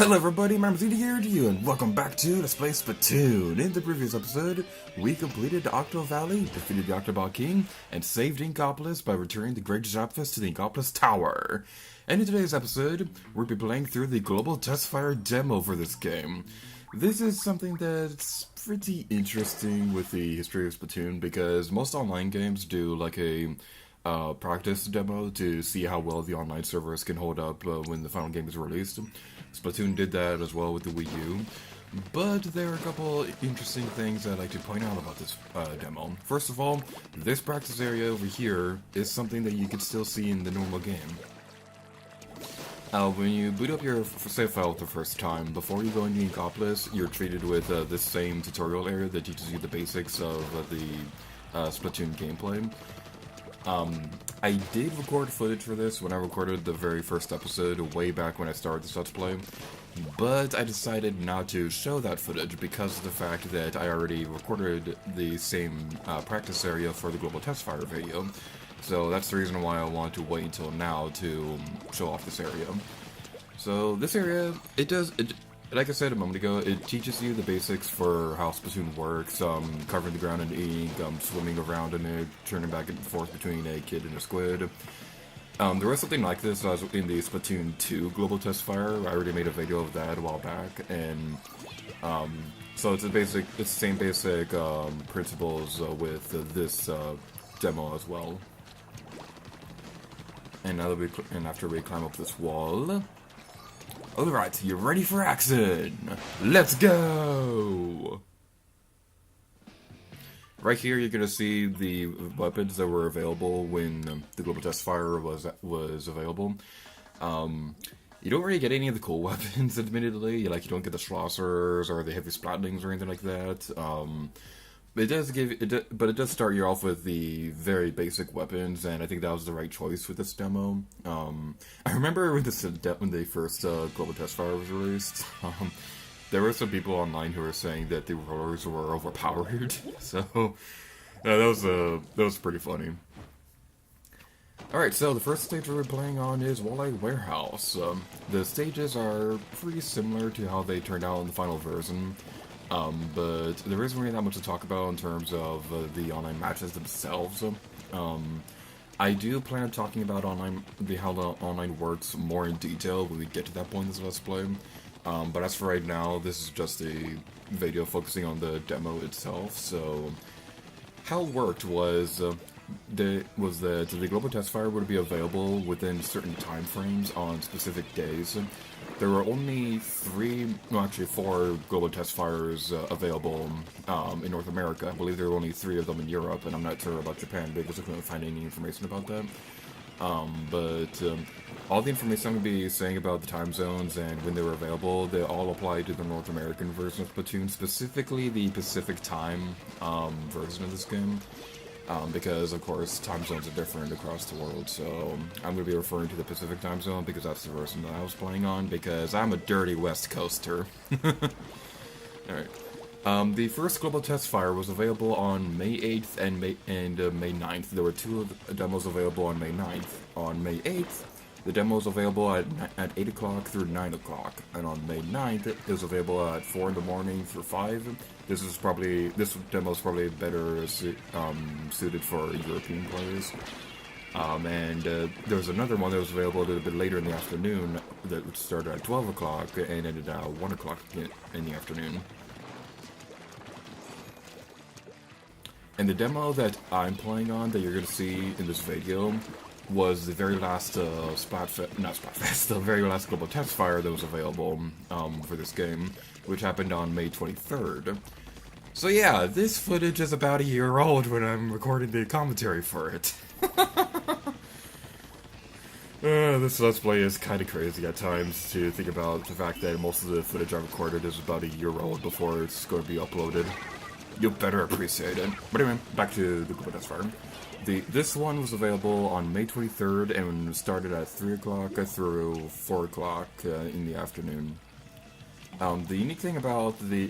Hello everybody, my name's Luigi here to you, and welcome back to Let's Play Splatoon. In the previous episode, we completed the Octo Valley, defeated the Octobot King, and saved Inkopolis by returning the Great Zapfest to the Inkopolis Tower. And in today's episode, we'll be playing through the Global Testfire demo for this game. This is something that's pretty interesting with the history of Splatoon, because most online games do like a practice demo to see how well the online servers can hold up when the final game is released. Splatoon did that as well with the Wii U, but there are a couple interesting things I'd like to point out about this demo. First of all, this practice area over here is something that you can still see in the normal game. When you boot up your save file the first time, before you go into Inkopolis, you're treated with this same tutorial area that teaches you the basics of the Splatoon gameplay. I did record footage for this when I recorded the very first episode way back when I started this Let's Play, but I decided not to show that footage because of the fact that I already recorded the same practice area for the Global Testfire video. So that's the reason why I want to wait until now to show off this area. So this area, like I said a moment ago, it teaches you the basics for how Splatoon works, covering the ground in ink, swimming around in it, turning back and forth between a kid and a squid. There was something like this in the Splatoon 2 Global Testfire. I already made a video of that a while back, and so it's the same basic principles with this demo as well. And after we climb up this wall. Alright, you're ready for action! Let's go! Right here you're gonna see the weapons that were available when the Global Testfire was available. You don't really get any of the cool weapons, admittedly. You don't get the Schlossers or the heavy Splatlings or anything like that. But it does start you off with the very basic weapons, and I think that was the right choice with this demo. I remember when the first Global Testfire was released, there were some people online who were saying that the rollers were overpowered. So yeah, that was pretty funny. Alright, so the first stage we're playing on is Walleye Warehouse. The stages are pretty similar to how they turned out in the final version. But there isn't really that much to talk about in terms of the online matches themselves. I do plan on talking about how the online works more in detail when we get to that point in this Let's Play. But as for right now, this is just a video focusing on the demo itself. So, how it worked was the Global Testfire would be available within certain time frames on specific days. There were only 4 Global Testfires available in North America. I believe there were only 3 of them in Europe, and I'm not sure about Japan because I couldn't find any information about that. All the information I'm going to be saying about the time zones and when they were available, they all apply to the North American version of Splatoon, specifically the Pacific Time version of this game. Because, of course, time zones are different across the world, so I'm going to be referring to the Pacific time zone because that's the version that I was playing on, because I'm a dirty West Coaster. Alright. The first Global Testfire was available on May 8th and May 9th. There were 2 demos available on May 9th. On May 8th, the demo was available at 8 o'clock through 9 o'clock, and on May 9th, it was available at 4 in the morning through 5. This demo is probably better suited for European players. There was another one that was available a little bit later in the afternoon that started at 12 o'clock and ended at 1 o'clock in the afternoon. And the demo that I'm playing on, that you're going to see in this video, was the very last the very last Global Testfire that was available for this game, which happened on May 23rd. So yeah, this footage is about a year old when I'm recording the commentary for it. This Let's Play is kind of crazy at times to think about the fact that most of the footage I recorded is about a year old before it's going to be uploaded. You better appreciate it. But anyway, back to the Global Testfire. This one was available on May 23rd and started at 3 o'clock through 4 o'clock in the afternoon. The unique thing about the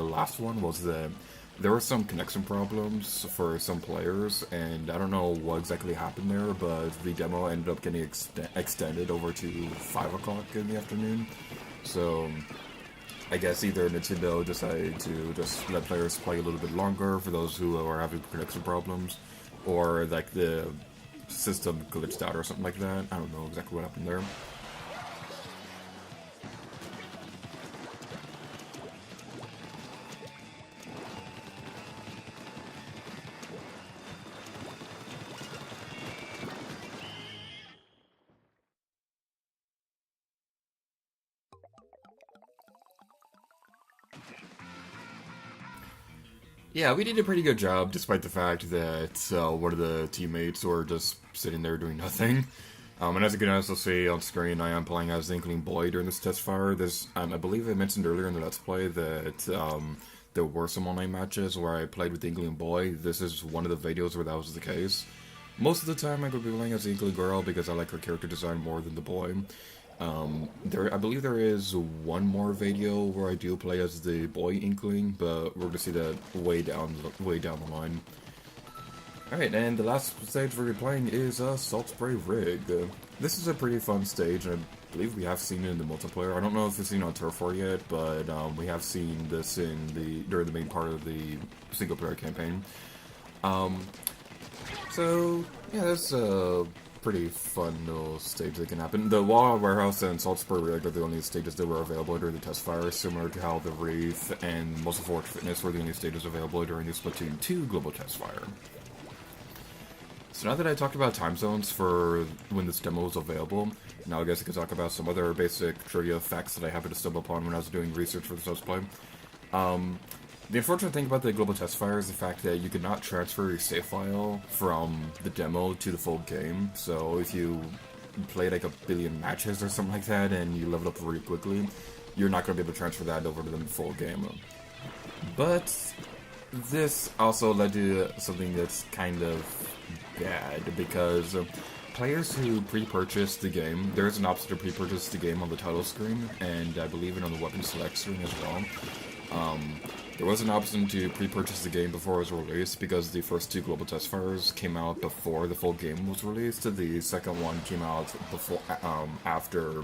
last one was that there were some connection problems for some players, and I don't know what exactly happened there, but the demo ended up getting extended over to 5 o'clock in the afternoon. So I guess either Nintendo decided to just let players play a little bit longer for those who are having connection problems, or like the system glitched out or something like that. I don't know exactly what happened there. Yeah, we did a pretty good job, despite the fact that one of the teammates were just sitting there doing nothing. And as you can also see on screen, I am playing as the Inkling Boy during this test fire. There's, I believe I mentioned earlier in the Let's Play that there were some online matches where I played with the Inkling Boy. This is one of the videos where that was the case. Most of the time I could be playing as the Inkling Girl because I like her character design more than the boy. I believe there is one more video where I do play as the boy Inkling, but we're gonna see that way down the line. Alright, and the last stage we're playing is Salt Spray Rig. This is a pretty fun stage, and I believe we have seen it in the multiplayer. I don't know if it's seen on Turf War yet, but we have seen this during the main part of the single player campaign. So yeah, that's a pretty fun little stage that can happen. The Wall Warehouse and Salt Spray Rig are the only stages that were available during the test fire, similar to how the Wreath and Muscle Forge Fitness were the only stages available during the Splatoon 2 Global Testfire. So now that I talked about time zones for when this demo was available, now I guess I can talk about some other basic trivia facts that I happened to stumble upon when I was doing research for this Let's Play. The unfortunate thing about the Global Testfire is the fact that you could not transfer your save file from the demo to the full game. So if you play like a billion matches or something like that and you level up really quickly, you're not going to be able to transfer that over to the full game. But this also led to something that's kind of bad, because players who pre-purchase the game, there is an option to pre-purchase the game on the title screen, and I believe it on the weapon select screen as well. There was an option to pre-purchase the game before it was released, because the first two Global Testfires came out before the full game was released. The second one came out before, after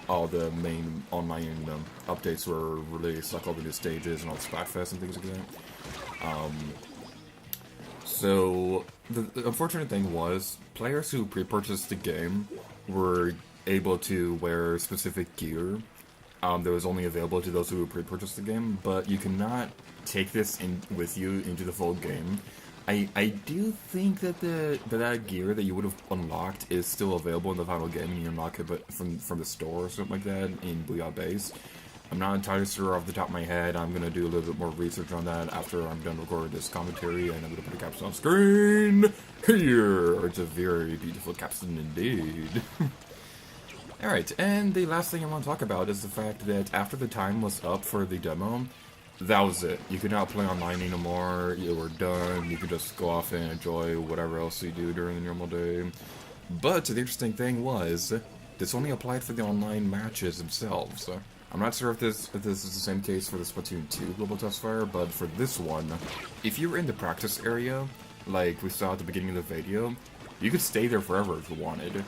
all the main online updates were released, like all the new stages and all the Splatfest and things like that. So the unfortunate thing was, players who pre-purchased the game were able to wear specific gear that was only available to those who pre-purchased the game, but you cannot take this with you into the full game. I do think that that gear that you would have unlocked is still available in the final game, and you unlock it from the store or something like that in Booyah Base. I'm not entirely sure off the top of my head. I'm going to do a little bit more research on that after I'm done recording this commentary, and I'm going to put a caption on screen here. It's a very beautiful caption indeed. Alright, and the last thing I want to talk about is the fact that after the time was up for the demo, that was it. You could not play online anymore, you were done, you could just go off and enjoy whatever else you do during the normal day. But the interesting thing was, this only applied for the online matches themselves. I'm not sure if this is the same case for the Splatoon 2 Global Testfire, but for this one, if you were in the practice area, like we saw at the beginning of the video, you could stay there forever if you wanted.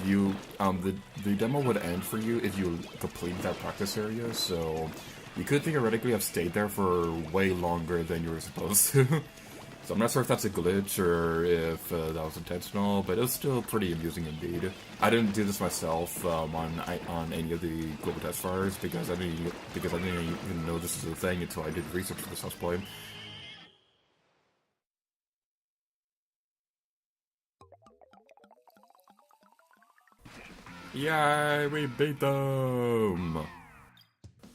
The demo would end for you if you completed that practice area, so you could theoretically have stayed there for way longer than you were supposed to. So I'm not sure if that's a glitch or if that was intentional, but it was still pretty amusing indeed. I didn't do this myself on any of the Global Testfires because I didn't even know this was a thing until I did research for this Let's Play. Yay, we beat them!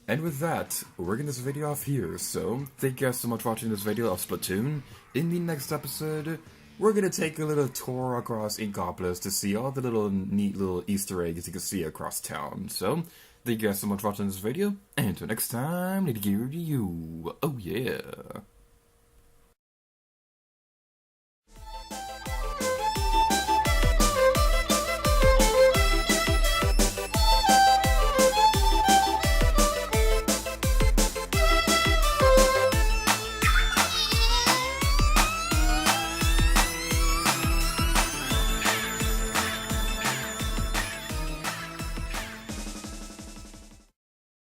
And with that, we're getting this video off here, so thank you guys so much for watching this video of Splatoon. In the next episode, we're gonna take a little tour across Inkopolis to see all the neat little Easter eggs you can see across town. So, thank you guys so much for watching this video, and until next time, later to you. Oh yeah!